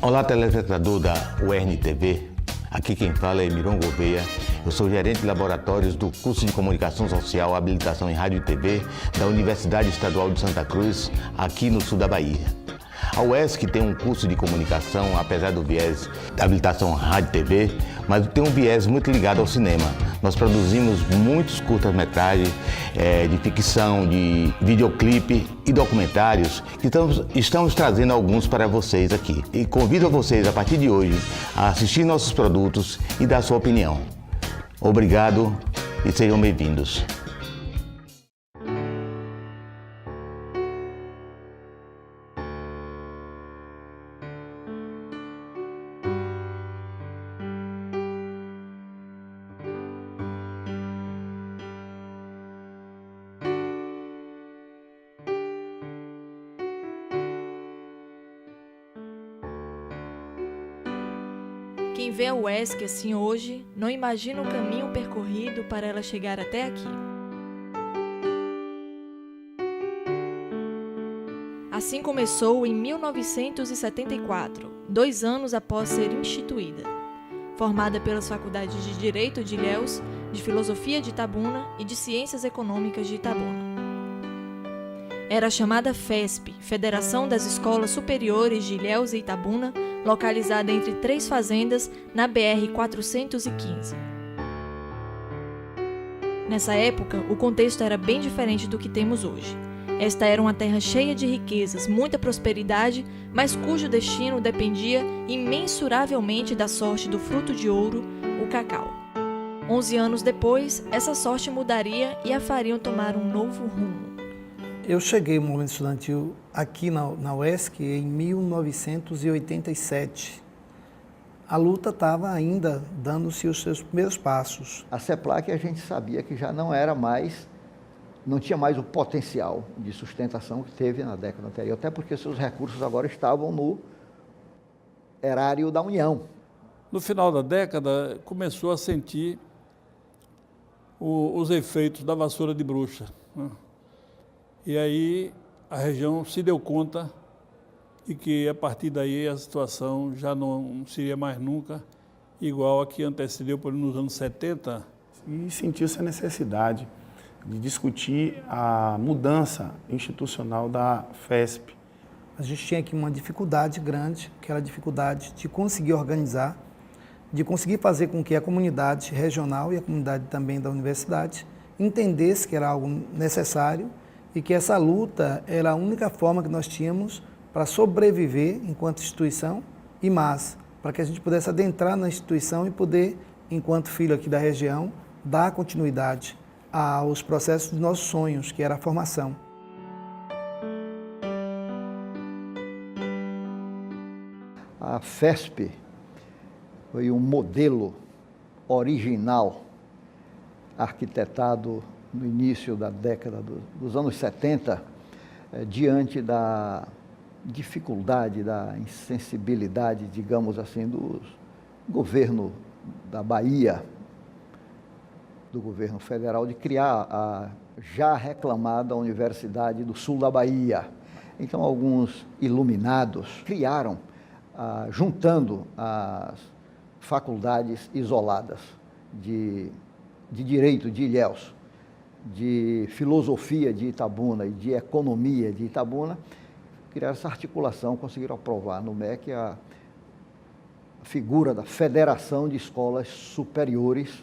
Olá, telespectador da UERN-TV. Aqui quem fala é Miron Gouveia. Eu sou gerente de laboratórios do curso de Comunicação Social, Habilitação em Rádio e TV da Universidade Estadual de Santa Cruz, aqui no sul da Bahia. A UESC tem um curso de comunicação, apesar do viés da habilitação rádio e TV, mas tem um viés muito ligado ao cinema. Nós produzimos muitos curtas-metragens de ficção, de videoclipe e documentários, que estamos trazendo alguns para vocês aqui. E convido vocês, a partir de hoje, a assistir nossos produtos e dar sua opinião. Obrigado e sejam bem-vindos. Quem vê a UESC assim hoje, não imagina o caminho percorrido para ela chegar até aqui. Assim começou em 1974, 2 anos após ser instituída. Formada pelas faculdades de Direito de Ilhéus, de Filosofia de Itabuna e de Ciências Econômicas de Itabuna. Era chamada FESP, Federação das Escolas Superiores de Ilhéus e Itabuna, localizada entre 3 fazendas na BR-415. Nessa época, o contexto era bem diferente do que temos hoje. Esta era uma terra cheia de riquezas, muita prosperidade, mas cujo destino dependia imensuravelmente da sorte do fruto de ouro, o cacau. 11 anos depois, essa sorte mudaria e a fariam tomar um novo rumo. Eu cheguei no movimento estudantil aqui na UESC em 1987. A luta estava ainda dando-se os seus primeiros passos. A CEPLAC a gente sabia que já não tinha mais o potencial de sustentação que teve na década anterior, até porque seus recursos agora estavam no erário da União. No final da década, começou a sentir os efeitos da vassoura de bruxa, né? E aí a região se deu conta de que a partir daí a situação já não seria mais nunca igual a que antecedeu nos anos 70. E sentiu-se a necessidade de discutir a mudança institucional da FESP. A gente tinha aqui uma dificuldade grande, que era a dificuldade de conseguir organizar, de conseguir fazer com que a comunidade regional e a comunidade também da universidade entendesse que era algo necessário e que essa luta era a única forma que nós tínhamos para sobreviver enquanto instituição e mais, para que a gente pudesse adentrar na instituição e poder, enquanto filho aqui da região, dar continuidade aos processos dos nossos sonhos, que era a formação. A FESP foi um modelo original arquitetado no início da década dos anos 70, diante da dificuldade, da insensibilidade, digamos assim, do governo da Bahia, do governo federal, de criar a já reclamada Universidade do Sul da Bahia. Então, alguns iluminados criaram, juntando as faculdades isoladas de Direito de Ilhéus, de Filosofia de Itabuna e de Economia de Itabuna, criaram essa articulação, conseguiram aprovar no MEC a figura da Federação de Escolas Superiores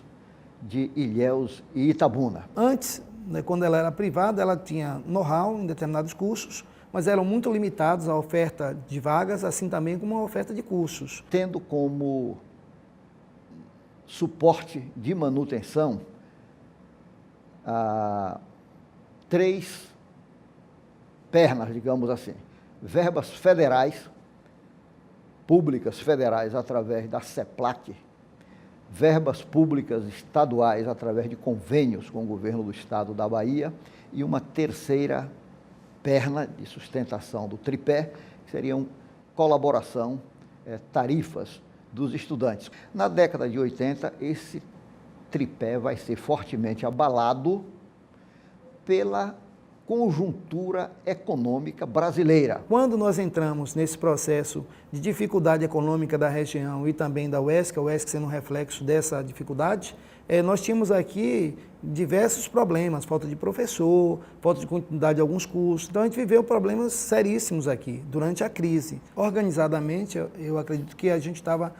de Ilhéus e Itabuna. Antes, quando ela era privada, ela tinha know-how em determinados cursos, mas eram muito limitados à oferta de vagas, assim também como a oferta de cursos. Tendo como suporte de manutenção 3 pernas, digamos assim: verbas federais, públicas federais através da CEPLAC, verbas públicas estaduais através de convênios com o governo do estado da Bahia e uma terceira perna de sustentação do tripé, que seriam colaboração, tarifas dos estudantes. Na década de 80, esse tripé vai ser fortemente abalado pela conjuntura econômica brasileira. Quando nós entramos nesse processo de dificuldade econômica da região e também da UESC, a UESC sendo um reflexo dessa dificuldade, nós tínhamos aqui diversos problemas, falta de professor, falta de continuidade de alguns cursos. Então a gente viveu problemas seríssimos aqui durante a crise. Organizadamente, eu acredito que a gente estava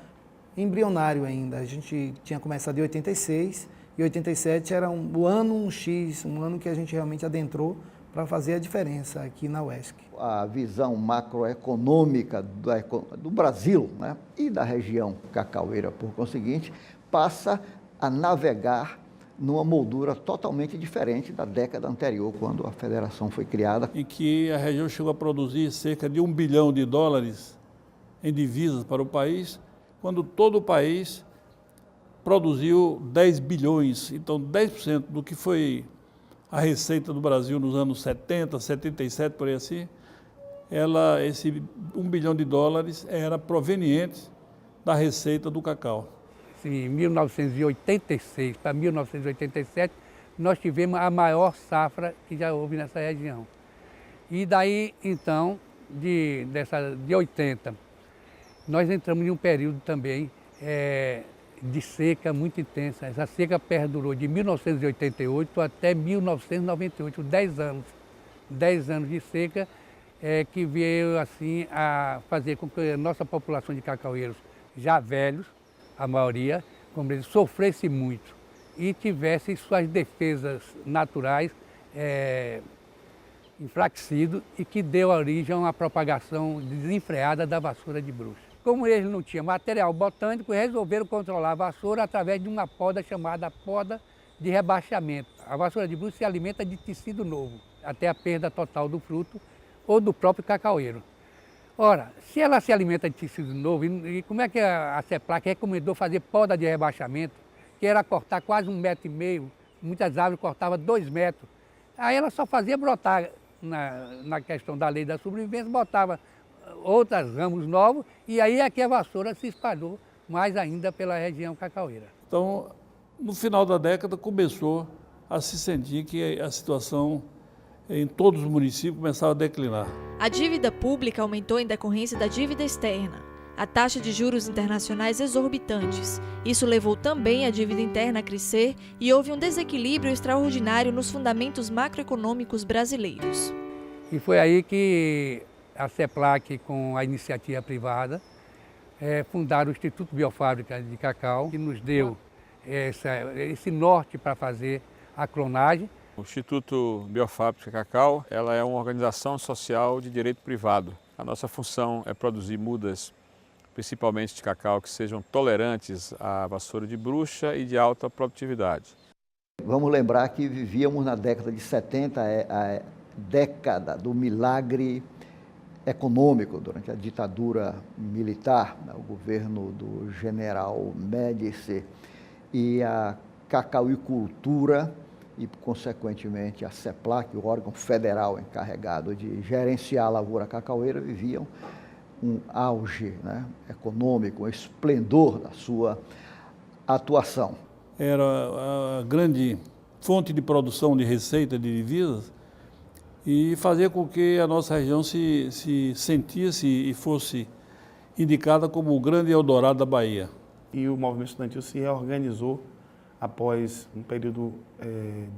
embrionário ainda. A gente tinha começado em 86 e 87 era o ano X, um ano que a gente realmente adentrou para fazer a diferença aqui na UESC. A visão macroeconômica do Brasil, né, e da região cacaueira, por conseguinte, passa a navegar numa moldura totalmente diferente da década anterior, quando a federação foi criada. Em que a região chegou a produzir cerca de $1 bilhão em divisas para o país, quando todo o país produziu 10 bilhões. Então, 10% do que foi a receita do Brasil nos anos 70, 77, por aí assim, esse $1 bilhão era proveniente da receita do cacau. Em 1986 para 1987, nós tivemos a maior safra que já houve nessa região. E daí, então, de 80, nós entramos em um período também de seca muito intensa. Essa seca perdurou de 1988 até 1998, 10 anos. 10 anos de seca que veio assim a fazer com que a nossa população de cacaueiros, já velhos, a maioria, como eles, sofresse muito e tivesse suas defesas naturais enfraquecidas e que deu origem a uma propagação desenfreada da vassoura de bruxa. Como eles não tinham material botânico, resolveram controlar a vassoura através de uma poda chamada poda de rebaixamento. A vassoura de bruxa se alimenta de tecido novo, até a perda total do fruto ou do próprio cacaueiro. Ora, se ela se alimenta de tecido novo, e como é que a CEPLAC recomendou fazer poda de rebaixamento, que era cortar quase 1,5 metro, muitas árvores cortavam 2 metros. Aí ela só fazia brotar, na questão da lei da sobrevivência, botava outros ramos novos, e aí é que a vassoura se espalhou mais ainda pela região cacaueira. Então, no final da década, começou a se sentir que a situação em todos os municípios começava a declinar. A dívida pública aumentou em decorrência da dívida externa. A taxa de juros internacionais exorbitantes. Isso levou também a dívida interna a crescer e houve um desequilíbrio extraordinário nos fundamentos macroeconômicos brasileiros. E foi aí que a CEPLAC, com a iniciativa privada, fundaram o Instituto Biofábrica de Cacau, que nos deu esse norte para fazer a clonagem. O Instituto Biofábrica Cacau, ela é uma organização social de direito privado. A nossa função é produzir mudas, principalmente de cacau, que sejam tolerantes à vassoura de bruxa e de alta produtividade. Vamos lembrar que vivíamos na década de 70, a década do milagre econômico, durante a ditadura militar, o governo do general Médici, e a cacauicultura e, consequentemente, a CEPLAC, o órgão federal encarregado de gerenciar a lavoura cacaueira, viviam um auge, né, econômico, um esplendor da sua atuação. Era a grande fonte de produção de receita de divisas e fazer com que a nossa região se sentisse e fosse indicada como o grande Eldorado da Bahia. E o movimento estudantil se reorganizou após um período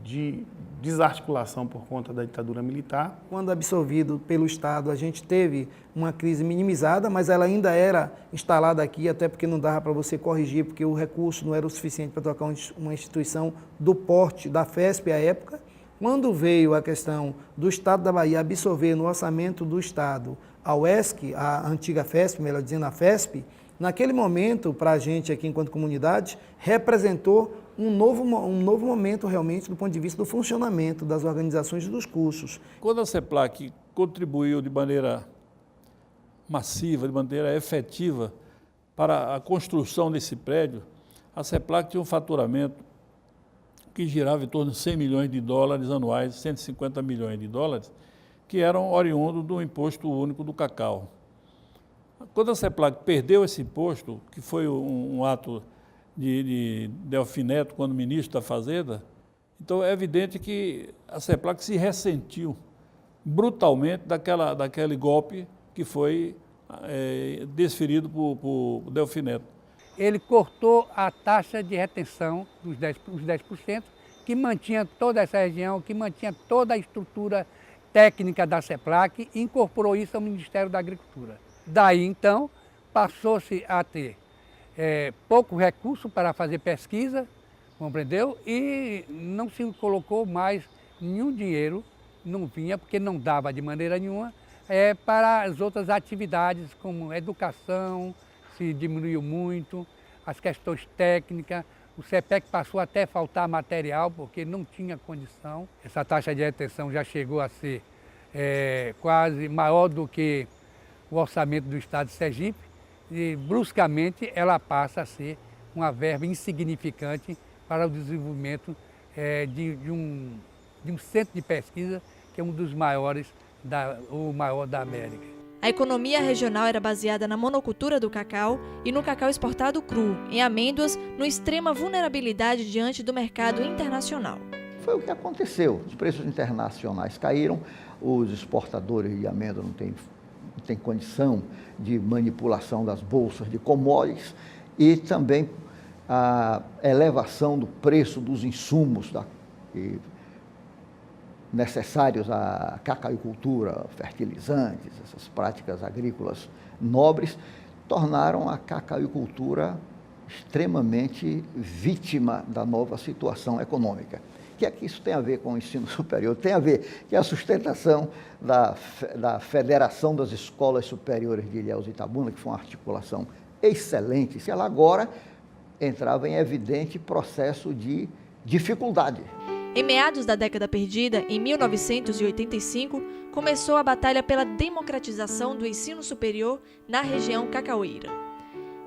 de desarticulação por conta da ditadura militar. Quando absorvido pelo Estado, a gente teve uma crise minimizada, mas ela ainda era instalada aqui, até porque não dava para você corrigir, porque o recurso não era o suficiente para tocar uma instituição do porte da FESP à época. Quando veio a questão do Estado da Bahia absorver no orçamento do Estado a UESC, a antiga FESP, melhor dizendo a FESP, naquele momento, para a gente aqui enquanto comunidade, representou um novo momento realmente do ponto de vista do funcionamento das organizações e dos cursos. Quando a CEPLAC contribuiu de maneira massiva, de maneira efetiva para a construção desse prédio, a CEPLAC tinha um faturamento que girava em torno de $100 milhões anuais, 150 milhões de dólares, que eram oriundos do imposto único do cacau. Quando a CEPLAC perdeu esse imposto, que foi um ato de Delfim Neto, quando ministro da Fazenda, então é evidente que a CEPLAC se ressentiu brutalmente daquele golpe que foi desferido por Delfim Neto. Ele cortou a taxa de retenção dos 10%, que mantinha toda essa região, que mantinha toda a estrutura técnica da CEPLAC e incorporou isso ao Ministério da Agricultura. Daí, então, passou-se a ter pouco recurso para fazer pesquisa, compreendeu? E não se colocou mais nenhum dinheiro, não vinha, porque não dava de maneira nenhuma, para as outras atividades, como educação, se diminuiu muito, as questões técnicas, o CEPEC passou até a faltar material, porque não tinha condição. Essa taxa de retenção já chegou a ser quase maior do que o orçamento do Estado de Sergipe, e bruscamente ela passa a ser uma verba insignificante para o desenvolvimento de um centro de pesquisa, que é um dos maiores, o maior da América. A economia regional era baseada na monocultura do cacau e no cacau exportado cru, em amêndoas, no extrema vulnerabilidade diante do mercado internacional. Foi o que aconteceu. Os preços internacionais caíram, os exportadores de amêndoa não têm condição de manipulação das bolsas de commodities e também a elevação do preço dos insumos necessários à cacauicultura, fertilizantes, essas práticas agrícolas nobres, tornaram a cacauicultura extremamente vítima da nova situação econômica. O que é que isso tem a ver com o ensino superior? Tem a ver que a sustentação da Federação das Escolas Superiores de Ilhéus e Itabuna, que foi uma articulação excelente, que ela agora entrava em evidente processo de dificuldade. Em meados da década perdida, em 1985, começou a batalha pela democratização do ensino superior na região cacaueira.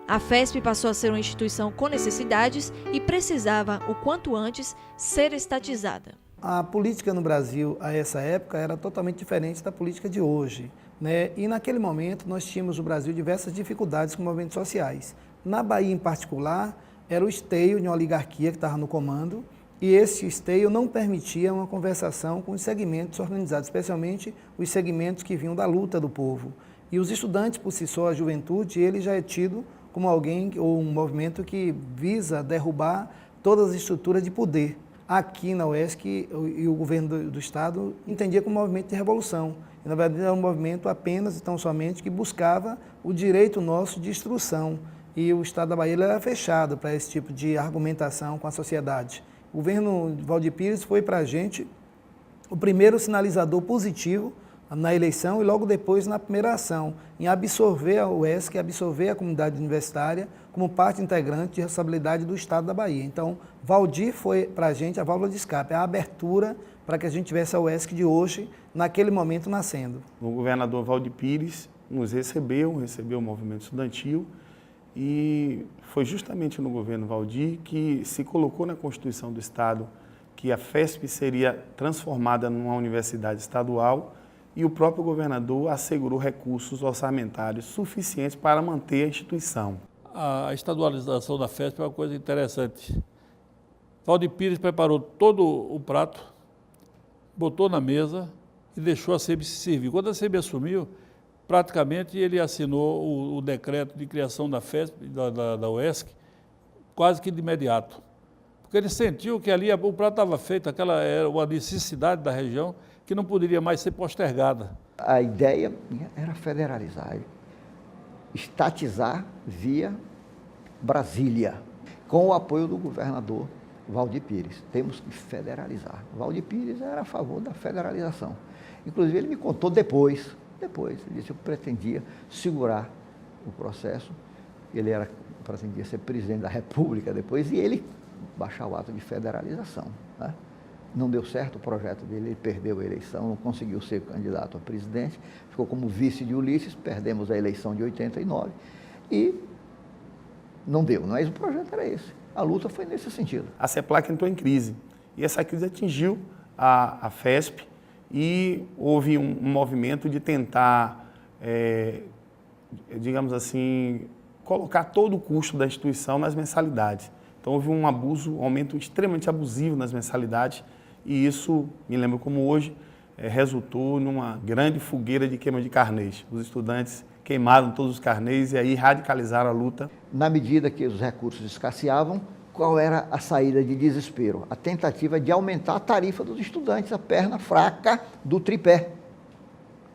A FESP passou a ser uma instituição com necessidades e precisava, o quanto antes, ser estatizada. A política no Brasil, a essa época, era totalmente diferente da política de hoje, né? E naquele momento nós tínhamos no Brasil diversas dificuldades com movimentos sociais. Na Bahia, em particular, era o esteio de uma oligarquia que estava no comando, e esse esteio não permitia uma conversação com os segmentos organizados, especialmente os segmentos que vinham da luta do povo. E os estudantes, por si só, a juventude, ele já é tido como alguém ou um movimento que visa derrubar todas as estruturas de poder. Aqui na UESC, e o governo do Estado entendia como um movimento de revolução. E, na verdade, era um movimento apenas e tão somente que buscava o direito nosso de instrução. E o Estado da Bahia era fechado para esse tipo de argumentação com a sociedade. O governo de Valdir Pires foi para a gente o primeiro sinalizador positivo na eleição e logo depois na primeira ação, em absorver a UESC, absorver a comunidade universitária como parte integrante de responsabilidade do Estado da Bahia. Então, Valdir foi para a gente a válvula de escape, a abertura para que a gente tivesse a UESC de hoje, naquele momento, nascendo. O governador Valdir Pires nos recebeu o movimento estudantil, e foi justamente no governo Valdir que se colocou na Constituição do Estado que a FESP seria transformada numa universidade estadual, e o próprio governador assegurou recursos orçamentários suficientes para manter a instituição. A estadualização da FESP é uma coisa interessante. Valdir Pires preparou todo o prato, botou na mesa e deixou a CEB se servir. Quando a CEB assumiu, praticamente ele assinou o decreto de criação da FESP, da UESC, quase que de imediato. Porque ele sentiu que ali o prato estava feito, aquela era uma necessidade da região que não poderia mais ser postergada. A ideia era federalizar, estatizar via Brasília, com o apoio do governador Valdir Pires. Temos que federalizar. Valdir Pires era a favor da federalização. Inclusive, ele me contou depois, ele disse que eu pretendia segurar o processo, ele pretendia ser presidente da República depois, e ele baixar o ato de federalização, né? Não deu certo o projeto dele, ele perdeu a eleição, não conseguiu ser candidato a presidente, ficou como vice de Ulisses, perdemos a eleição de 89 e não deu, mas o projeto era esse. A luta foi nesse sentido. A CEPLAC entrou em crise, e essa crise atingiu a FESP, e houve um movimento de tentar, digamos assim, colocar todo o custo da instituição nas mensalidades. Então houve um aumento extremamente abusivo nas mensalidades, e isso, me lembro como hoje, resultou numa grande fogueira de queima de carnês. Os estudantes queimaram todos os carnês e aí radicalizaram a luta. Na medida que os recursos escasseavam, qual era a saída de desespero? A tentativa de aumentar a tarifa dos estudantes, a perna fraca do tripé,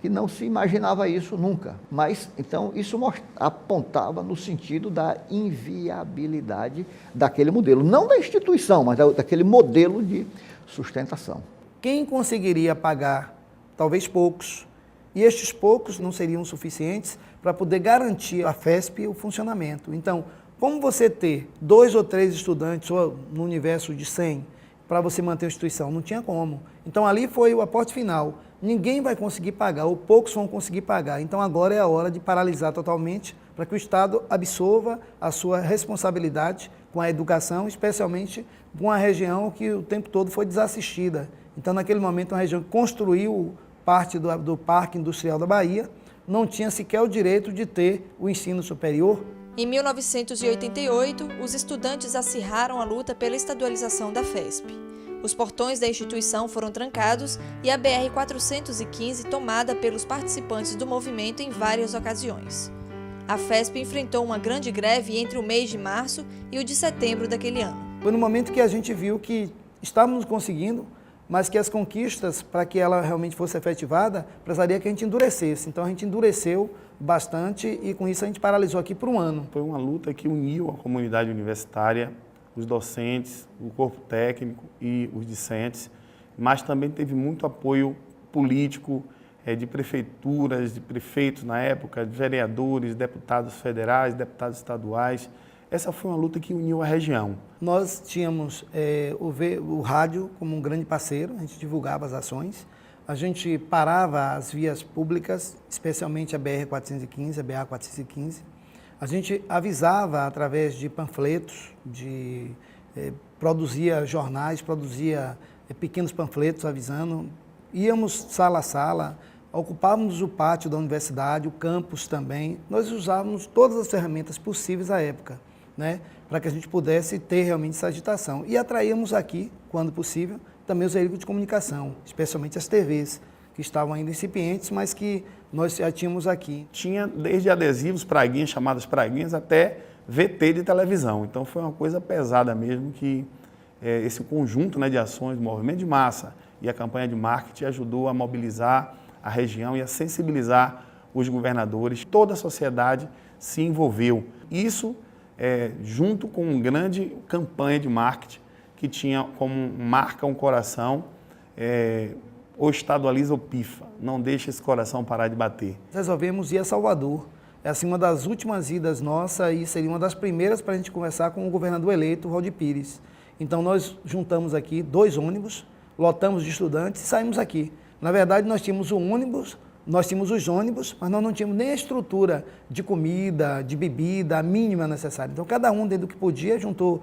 que não se imaginava isso nunca. Mas, então, isso apontava no sentido da inviabilidade daquele modelo, não da instituição, mas daquele modelo de sustentação. Quem conseguiria pagar? Talvez poucos. E estes poucos não seriam suficientes para poder garantir à FESP o funcionamento. Então, como você ter 2 ou 3 estudantes ou no universo de 100 para você manter a instituição? Não tinha como. Então, ali foi o aporte final. Ninguém vai conseguir pagar, ou poucos vão conseguir pagar. Então, agora é a hora de paralisar totalmente para que o Estado absorva a sua responsabilidade com a educação, especialmente com uma região que o tempo todo foi desassistida. Então, naquele momento, uma região que construiu parte do Parque Industrial da Bahia não tinha sequer o direito de ter o ensino superior. Em 1988, os estudantes acirraram a luta pela estadualização da FESP. Os portões da instituição foram trancados e a BR-415 tomada pelos participantes do movimento em várias ocasiões. A FESP enfrentou uma grande greve entre o mês de março e o de setembro daquele ano. Foi no momento que a gente viu que estávamos conseguindo, mas que as conquistas, para que ela realmente fosse efetivada, precisaria que a gente endurecesse. Então a gente endureceu bastante e com isso a gente paralisou aqui por um ano. Foi uma luta que uniu a comunidade universitária, os docentes, o corpo técnico e os discentes, mas também teve muito apoio político de prefeituras, de prefeitos na época, de vereadores, deputados federais, deputados estaduais. Essa foi uma luta que uniu a região. Nós tínhamos o rádio como um grande parceiro, a gente divulgava as ações, a gente parava as vias públicas, especialmente a BR-415, a BA-415, a gente avisava através de panfletos, produzia jornais, produzia pequenos panfletos avisando, íamos sala a sala, ocupávamos o pátio da universidade, o campus também, nós usávamos todas as ferramentas possíveis à época, né, para que a gente pudesse ter realmente essa agitação. E atraíamos aqui, quando possível, também os veículos de comunicação, especialmente as TVs, que estavam ainda incipientes, mas que nós já tínhamos aqui. Tinha desde adesivos, praguinhas, chamadas praguinhas, até VT de televisão. Então foi uma coisa pesada mesmo que esse conjunto, né, de ações do movimento de massa e a campanha de marketing ajudou a mobilizar a região e a sensibilizar os governadores. Toda a sociedade se envolveu. Isso junto com uma grande campanha de marketing que tinha como marca um coração, ou estadualiza ou pifa, não deixa esse coração parar de bater. Resolvemos ir a Salvador. É assim, uma das últimas idas nossa e seria uma das primeiras para a gente conversar com o governador eleito, Valdir Pires. Então nós juntamos aqui 2 ônibus, lotamos de estudantes e saímos aqui. Na verdade, nós tínhamos o ônibus, nós tínhamos os ônibus, mas nós não tínhamos nem a estrutura de comida, de bebida, a mínima necessária. Então, cada um, dentro do que podia, juntou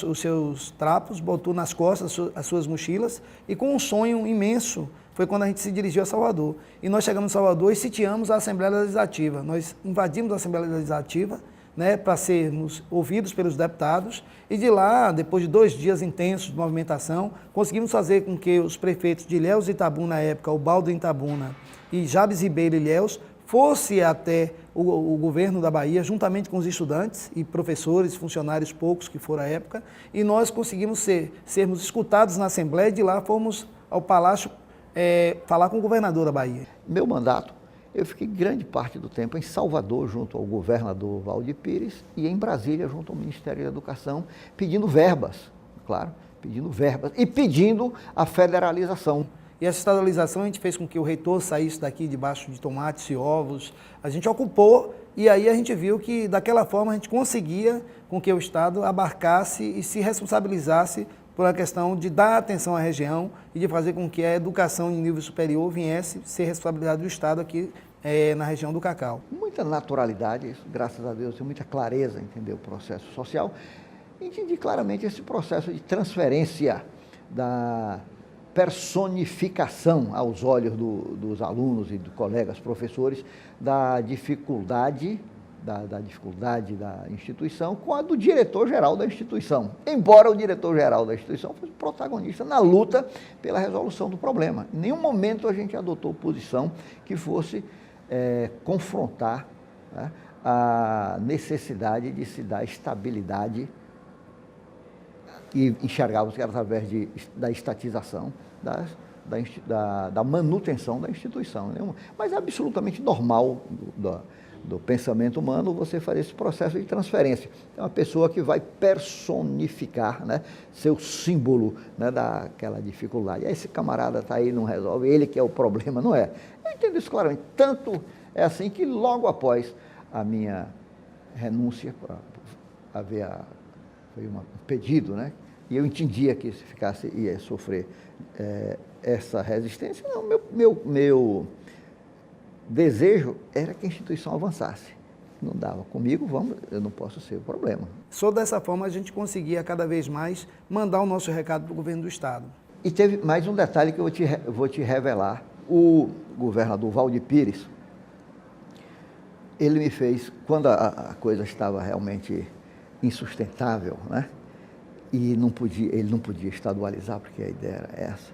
os seus trapos, botou nas costas as suas mochilas e com um sonho imenso, foi quando a gente se dirigiu a Salvador. E nós chegamos em Salvador e sitiamos a Assembleia Legislativa. Nós invadimos a Assembleia Legislativa, né, para sermos ouvidos pelos deputados, e de lá, depois de 2 dias intensos de movimentação, conseguimos fazer com que os prefeitos de Ilhéus e Itabuna, na época, Ubaldo Itabuna e Jabes Ribeiro Ilhéus, fosse até o governo da Bahia, juntamente com os estudantes e professores, funcionários poucos que foram à época, e nós conseguimos sermos escutados na Assembleia, e de lá fomos ao Palácio falar com o governador da Bahia. Meu mandato, eu fiquei grande parte do tempo em Salvador, junto ao governador Valdir Pires, e em Brasília, junto ao Ministério da Educação, pedindo verbas, claro, pedindo verbas, e pedindo a federalização. E essa estadualização a gente fez com que o reitor saísse daqui debaixo de tomates e ovos, a gente ocupou, e aí a gente viu que daquela forma a gente conseguia com que o Estado abarcasse e se responsabilizasse por a questão de dar atenção à região e de fazer com que a educação em nível superior viesse ser responsabilidade do Estado aqui na região do Cacau. Muita naturalidade, isso, graças a Deus, tem muita clareza, entendeu, o processo social. Entendi claramente esse processo de transferência da personificação aos olhos dos alunos e dos colegas professores da dificuldade da dificuldade da instituição com a do diretor-geral da instituição, embora o diretor-geral da instituição fosse protagonista na luta pela resolução do problema. Em nenhum momento a gente adotou posição que fosse confrontar, né, a necessidade de se dar estabilidade e enxergávamos que era através da estatização, da manutenção da instituição. Mas é absolutamente normal do pensamento humano você fazer esse processo de transferência. É uma pessoa que vai personificar, né, seu símbolo, né, daquela dificuldade. Aí esse camarada está aí, não resolve, ele que é o problema, não é? Eu entendo isso claramente. Tanto é assim que logo após a minha renúncia, foi um pedido, né? E eu entendia que se ficasse ia sofrer essa resistência. Não, meu desejo era que a instituição avançasse. Não dava comigo, eu não posso ser o problema. Só dessa forma a gente conseguia cada vez mais mandar o nosso recado para o governo do Estado. E teve mais um detalhe que eu vou te revelar. O governador Valdir Pires, ele me fez, quando a coisa estava realmente insustentável, né? E ele não podia estadualizar, porque a ideia era essa.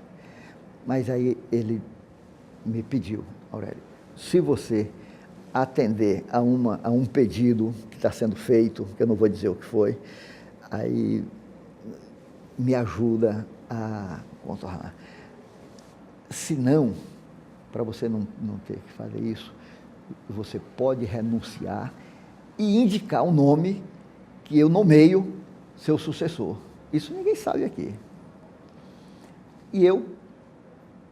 Mas aí ele me pediu, Aurélio, se você atender a um pedido que está sendo feito, que eu não vou dizer o que foi, aí me ajuda a contornar. Se não, para você não ter que fazer isso, você pode renunciar e indicar o nome que eu nomeio seu sucessor. Isso ninguém sabe aqui. E eu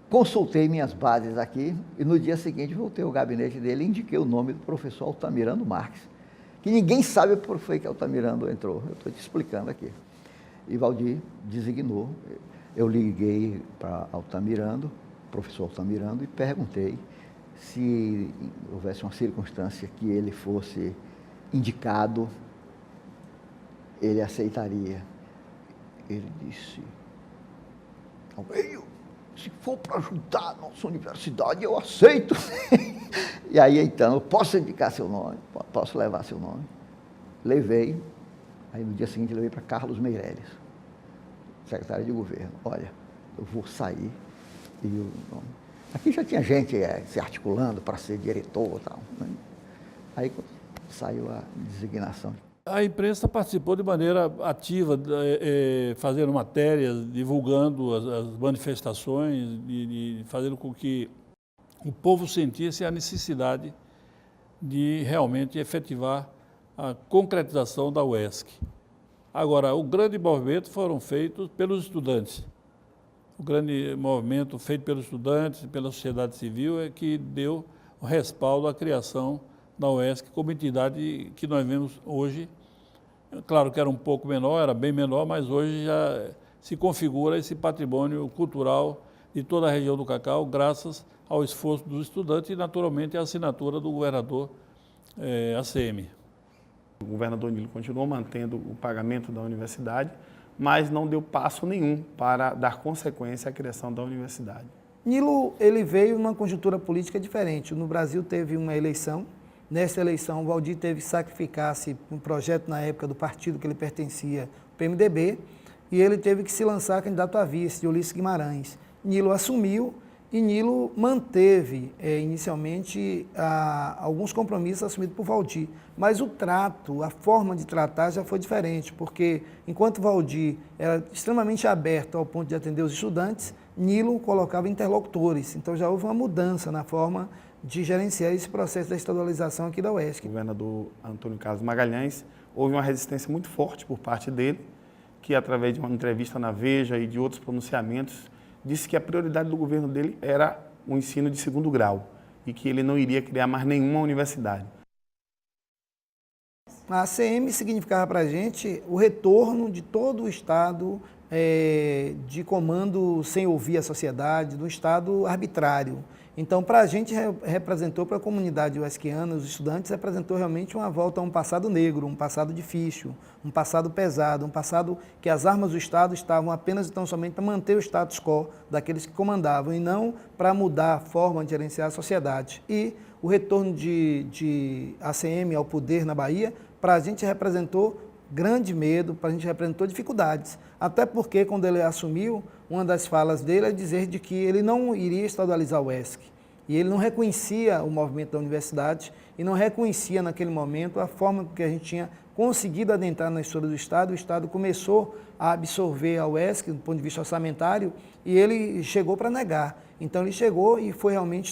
consultei minhas bases aqui e no dia seguinte voltei ao gabinete dele e indiquei o nome do professor Altamirano Marques, que ninguém sabe por que foi que Altamirano entrou. Eu estou te explicando aqui. E Valdir designou. Eu liguei para Altamirano, professor Altamirano, e perguntei se houvesse uma circunstância que ele fosse indicado, ele aceitaria. Ele disse, se for para ajudar a nossa universidade, eu aceito. E aí, então, eu posso indicar seu nome, posso levar seu nome. Levei, aí no dia seguinte levei para Carlos Meirelles, secretário de governo. Olha, eu vou sair e o nome. Aqui já tinha gente se articulando para ser diretor e tal. Né? Aí saiu a designação. A imprensa participou de maneira ativa, fazendo matérias, divulgando as manifestações, fazendo com que o povo sentisse a necessidade de realmente efetivar a concretização da UESC. Agora, o grande movimento foram feitos pelos estudantes. O grande movimento feito pelos estudantes e pela sociedade civil é que deu o respaldo à criação da UESC como entidade que nós vemos hoje. Claro que era um pouco menor, era bem menor, mas hoje já se configura esse patrimônio cultural de toda a região do Cacau, graças ao esforço dos estudantes e, naturalmente, à assinatura do governador ACM. O governador Nilo continuou mantendo o pagamento da universidade, mas não deu passo nenhum para dar consequência à criação da universidade. Nilo, ele veio numa conjuntura política diferente. No Brasil teve uma eleição. Nessa eleição, o Valdir teve que sacrificar-se um projeto na época do partido que ele pertencia, o PMDB, e ele teve que se lançar candidato a vice de Ulisses Guimarães. Nilo assumiu e Nilo manteve inicialmente alguns compromissos assumidos por Valdir, mas o trato, a forma de tratar já foi diferente, porque enquanto Valdir era extremamente aberto ao ponto de atender os estudantes, Nilo colocava interlocutores, então já houve uma mudança na forma de gerenciar esse processo da estadualização aqui da UESC. O governador Antônio Carlos Magalhães, houve uma resistência muito forte por parte dele, que através de uma entrevista na Veja e de outros pronunciamentos, disse que a prioridade do governo dele era o ensino de segundo grau e que ele não iria criar mais nenhuma universidade. A ACM significava para a gente o retorno de todo o Estado de comando sem ouvir a sociedade, do Estado arbitrário. Então, para a gente, representou para a comunidade uesquiana, os estudantes, representou realmente uma volta a um passado negro, um passado difícil, um passado pesado, um passado que as armas do Estado estavam apenas e tão somente para manter o status quo daqueles que comandavam e não para mudar a forma de gerenciar a sociedade. E o retorno de ACM ao poder na Bahia, para a gente representou grande medo, para a gente representou dificuldades. Até porque, quando ele assumiu, uma das falas dele é dizer de que ele não iria estadualizar o UESC. E ele não reconhecia o movimento da universidade e não reconhecia naquele momento a forma que a gente tinha conseguido adentrar na história do Estado. O Estado começou a absorver a UESC do ponto de vista orçamentário e ele chegou para negar. Então ele chegou e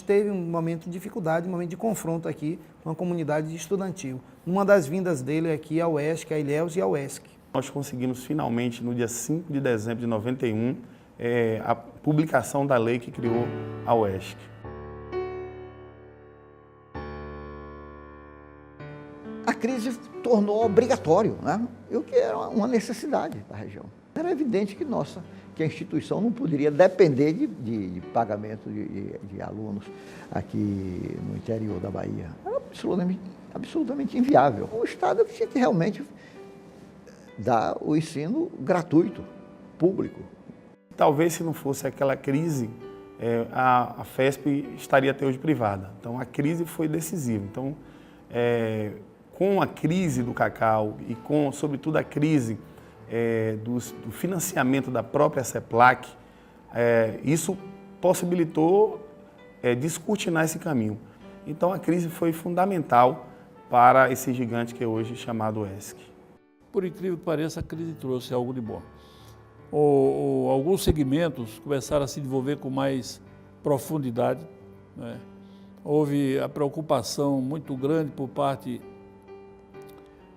teve um momento de dificuldade, um momento de confronto aqui com a comunidade estudantil. Uma das vindas dele aqui à UESC, a Ilhéus e à UESC. Nós conseguimos finalmente, no dia 5 de dezembro de 91, a publicação da lei que criou a UESC. A crise tornou obrigatório, né? O que era uma necessidade da região. Era evidente que a instituição não poderia depender de pagamento de alunos aqui no interior da Bahia. Era absolutamente inviável. O Estado tinha que realmente dar o ensino gratuito, público. Talvez se não fosse aquela crise, a FESP estaria até hoje privada. Então a crise foi decisiva. Então, com a crise do cacau e com, sobretudo, a crise do financiamento da própria CEPLAC, isso possibilitou descortinar esse caminho. Então a crise foi fundamental para esse gigante que é hoje chamado UESC. Por incrível que pareça, a crise trouxe algo de bom. Alguns segmentos começaram a se desenvolver com mais profundidade, né? Houve a preocupação muito grande por parte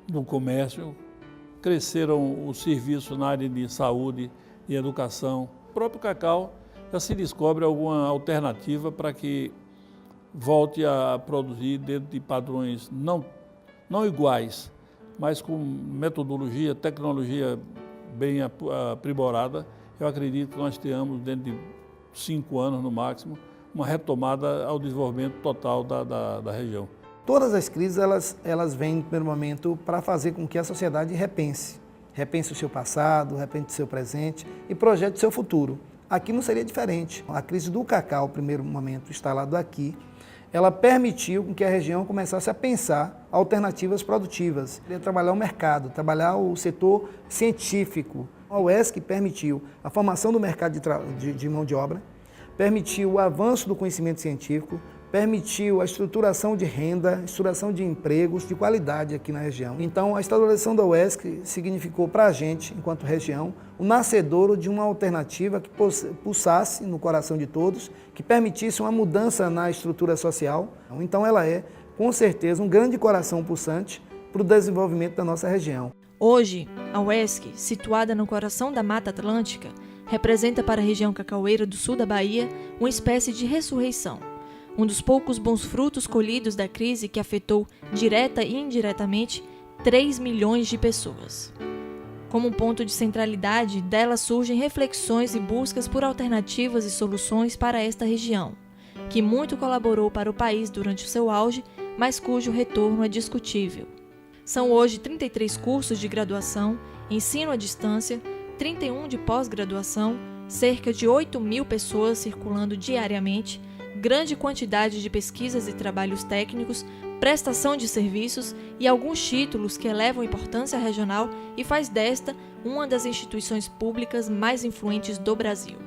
do comércio, cresceram os serviços na área de saúde e educação. O próprio cacau já se descobre alguma alternativa para que volte a produzir dentro de padrões não iguais, mas com metodologia, tecnologia bem aprimorada. Eu acredito que nós tenhamos, dentro de 5 anos no máximo, uma retomada ao desenvolvimento total da região. Todas as crises, elas vêm no primeiro momento para fazer com que a sociedade repense o seu passado, repense o seu presente e projete o seu futuro. Aqui não seria diferente. A crise do cacau, no primeiro momento instalado aqui, ela permitiu que a região começasse a pensar alternativas produtivas, trabalhar o mercado, trabalhar o setor científico. A UESC permitiu a formação do mercado de mão de obra, permitiu o avanço do conhecimento científico, permitiu a estruturação de renda, estruturação de empregos de qualidade aqui na região. Então, a estadualização da UESC significou para a gente, enquanto região, o nascedouro de uma alternativa que pulsasse no coração de todos, que permitisse uma mudança na estrutura social. Então, ela é, com certeza, um grande coração pulsante para o desenvolvimento da nossa região. Hoje, a UESC, situada no coração da Mata Atlântica, representa para a região cacaueira do sul da Bahia uma espécie de ressurreição. Um dos poucos bons frutos colhidos da crise que afetou direta e indiretamente 3 milhões de pessoas. Como um ponto de centralidade, dela surgem reflexões e buscas por alternativas e soluções para esta região, que muito colaborou para o país durante o seu auge, mas cujo retorno é discutível. São hoje 33 cursos de graduação, ensino à distância, 31 de pós-graduação, cerca de 8.000 pessoas circulando diariamente, grande quantidade de pesquisas e trabalhos técnicos, prestação de serviços e alguns títulos que elevam a importância regional e faz desta uma das instituições públicas mais influentes do Brasil.